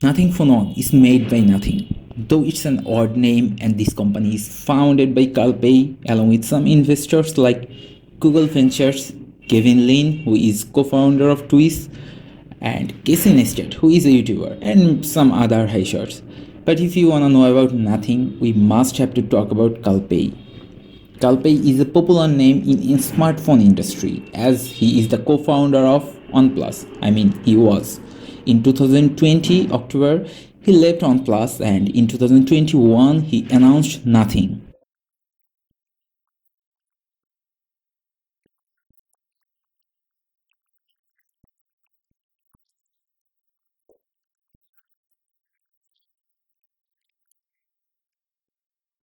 Nothing Phone is made by Nothing. Though it's an odd name, and this company is founded by Kalpei along with some investors like Google Ventures, Kelvin Lin, who is co-founder of Twist, and Casey Neistat, who is a YouTuber, and some other high shots. But if you wanna know about Nothing, we must have to talk about Kalpei. Kalpei is a popular name in smartphone industry as he is the co-founder of OnePlus. He was. In 2020 October, he left OnePlus, and in 2021 he announced Nothing.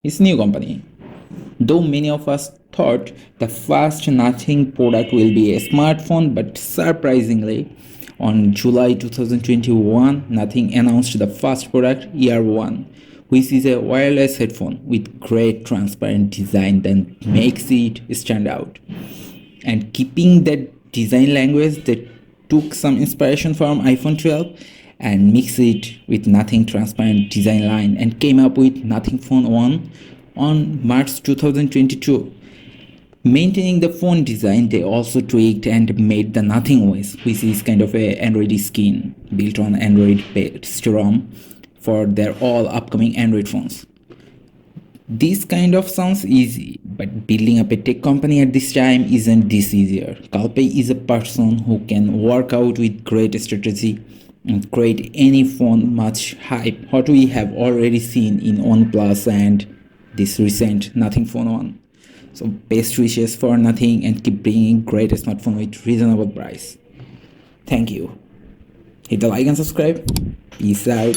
His new company. Though many of us thought the first Nothing product will be a smartphone, but surprisingly, on July 2021, Nothing announced the first product, Ear One, which is a wireless headphone with great transparent design that makes it stand out. And keeping that design language, they took some inspiration from iPhone 12 and mixed it with Nothing transparent design line and came up with Nothing Phone 1 on March 2022. Maintaining the phone design, they also tweaked and made the Nothing OS, which is kind of a Android skin built on Android based ROM for their all upcoming Android phones. This kind of sounds easy, but building up a tech company at this time isn't this easier. Kalpei is a person who can work out with great strategy and create any phone much hype, what we have already seen in OnePlus and this recent Nothing Phone 1. So best wishes for Nothing and keep bringing great smartphone with reasonable price. Thank you. Hit the like and subscribe. Peace out.